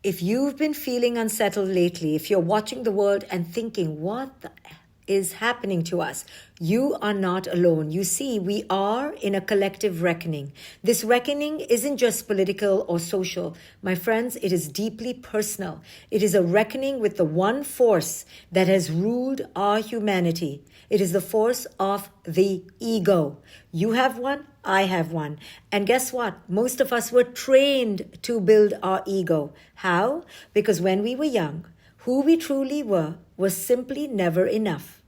If you've been feeling unsettled lately, if you're watching the world and thinking, what is happening to us? You are not alone. You see, we are in a collective reckoning. This reckoning isn't just political or social. My friends, it is deeply personal. It is a reckoning with the one force that has ruled our humanity. It is the force of the ego. You have one, I have one. And guess what? Most of us were trained to build our ego. How? Because when we were young, who we truly were was simply never enough.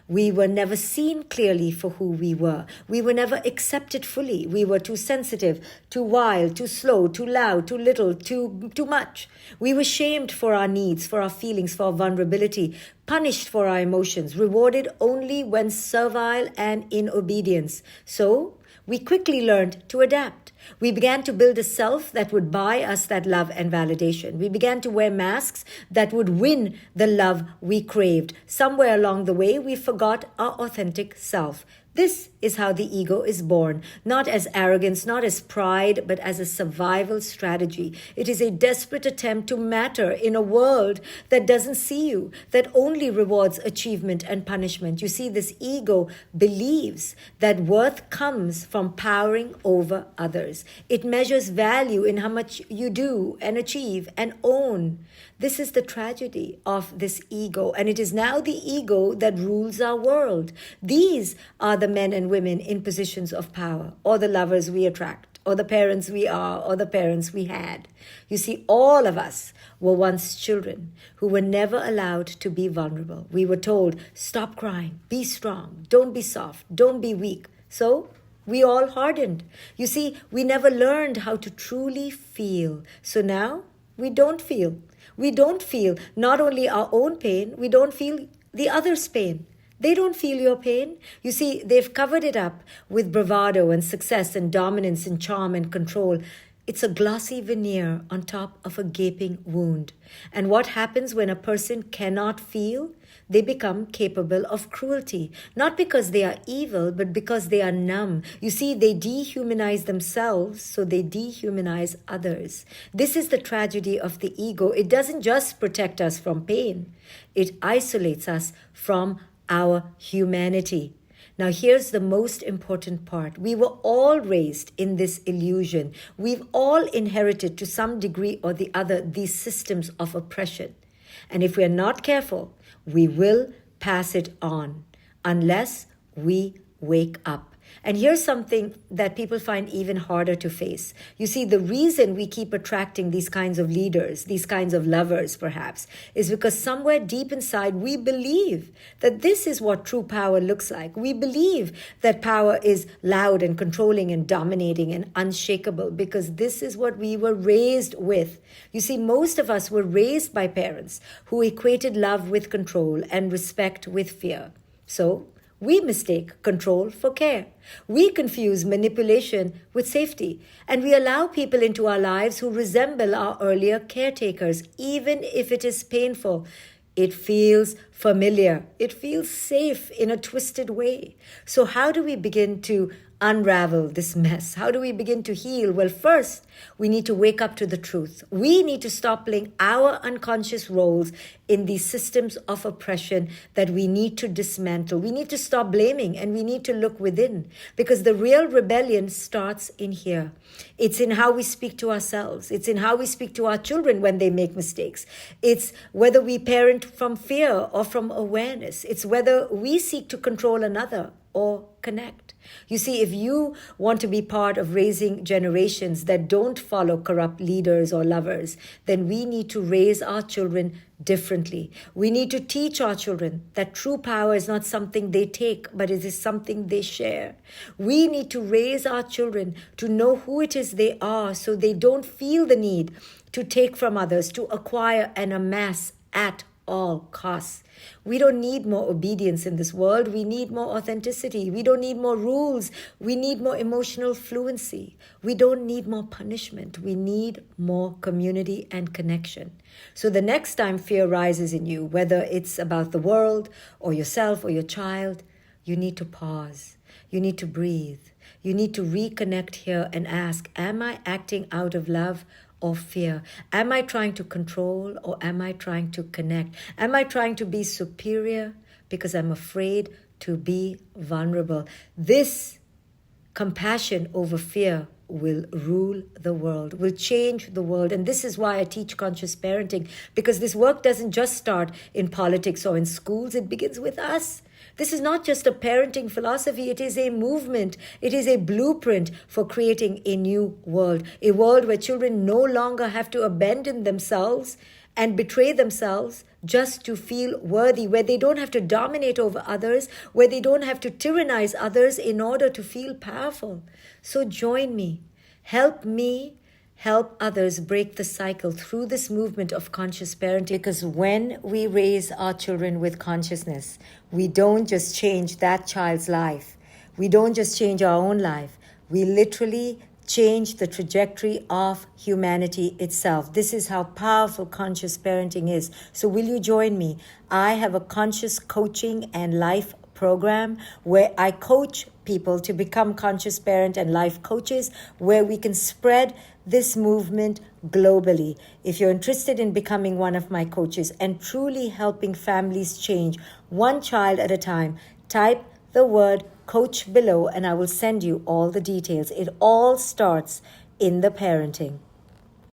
We were never seen clearly for who we were. We were never accepted fully. We were too sensitive, too wild, too slow, too loud, too little, too much. We were shamed for our needs, for our feelings, for our vulnerability, punished for our emotions, rewarded only when servile and in obedience. So, we quickly learned to adapt. We began to build a self that would buy us that love and validation. We began to wear masks that would win the love we craved. Somewhere along the way, we forgot our authentic self. This is how the ego is born, not as arrogance, not as pride, but as a survival strategy. It is a desperate attempt to matter in a world that doesn't see you, that only rewards achievement and punishment. You see, this ego believes that worth comes from powering over others. It measures value in how much you do and achieve and own. This is the tragedy of this ego, and it is now the ego that rules our world. These are the men and women in positions of power, or the lovers we attract, or the parents we are, or the parents we had. You see, all of us were once children who were never allowed to be vulnerable. We were told, stop crying, be strong, don't be soft, don't be weak. So we all hardened. You see, we never learned how to truly feel. So now we don't feel. We don't feel not only our own pain, we don't feel the other's pain. They don't feel your pain. You see, they've covered it up with bravado and success and dominance and charm and control. It's a glossy veneer on top of a gaping wound. And what happens when a person cannot feel? They become capable of cruelty, not because they are evil, but because they are numb. You see, they dehumanize themselves, so they dehumanize others. This is the tragedy of the ego. It doesn't just protect us from pain, it isolates us from our humanity. Now, here's the most important part. We were all raised in this illusion. We've all inherited to some degree or the other these systems of oppression. And if we are not careful, we will pass it on unless we wake up. And here's something that people find even harder to face. You see, the reason we keep attracting these kinds of leaders, these kinds of lovers perhaps, is because somewhere deep inside we believe that this is what true power looks like. We believe that power is loud and controlling and dominating and unshakable because this is what we were raised with. You see, most of us were raised by parents who equated love with control and respect with fear. So, we mistake control for care. We confuse manipulation with safety. And we allow people into our lives who resemble our earlier caretakers, even if it is painful. It feels familiar. It feels safe in a twisted way. So how do we begin to unravel this mess? How do we begin to heal? Well, first, we need to wake up to the truth. We need to stop playing our unconscious roles in these systems of oppression that we need to dismantle. We need to stop blaming and we need to look within because the real rebellion starts in here. It's in how we speak to ourselves. It's in how we speak to our children when they make mistakes. It's whether we parent from fear or from awareness. It's whether we seek to control another or connect. You see, if you want to be part of raising generations that don't follow corrupt leaders or lovers, then we need to raise our children differently. We need to teach our children that true power is not something they take, but it is something they share. We need to raise our children to know who it is they are so they don't feel the need to take from others, to acquire and amass at all costs. We don't need more obedience in this world. We need more authenticity. We don't need more rules. We need more emotional fluency. We don't need more punishment. We need more community and connection. So the next time fear rises in you, whether it's about the world or yourself or your child, you need to pause. You need to breathe. You need to reconnect here and ask, am I acting out of love or fear? Am I trying to control or am I trying to connect? Am I trying to be superior because I'm afraid to be vulnerable? This compassion over fear will rule the world, will change the world. And this is why I teach conscious parenting, because this work doesn't just start in politics or in schools, it begins with us. This is not just a parenting philosophy, it is a movement. It is a blueprint for creating a new world, a world where children no longer have to abandon themselves and betray themselves just to feel worthy, where they don't have to dominate over others, where they don't have to tyrannize others in order to feel powerful. So join me, help others break the cycle through this movement of conscious parenting. Because when we raise our children with consciousness, we don't just change that child's life. We don't just change our own life. We literally change the trajectory of humanity itself. This is how powerful conscious parenting is. So will you join me? I have a conscious coaching and life program where I coach people to become conscious parent and life coaches, where we can spread this movement globally. If you're interested in becoming one of my coaches and truly helping families change one child at a time, type the word coach below and I will send you all the details. It all starts in the parenting.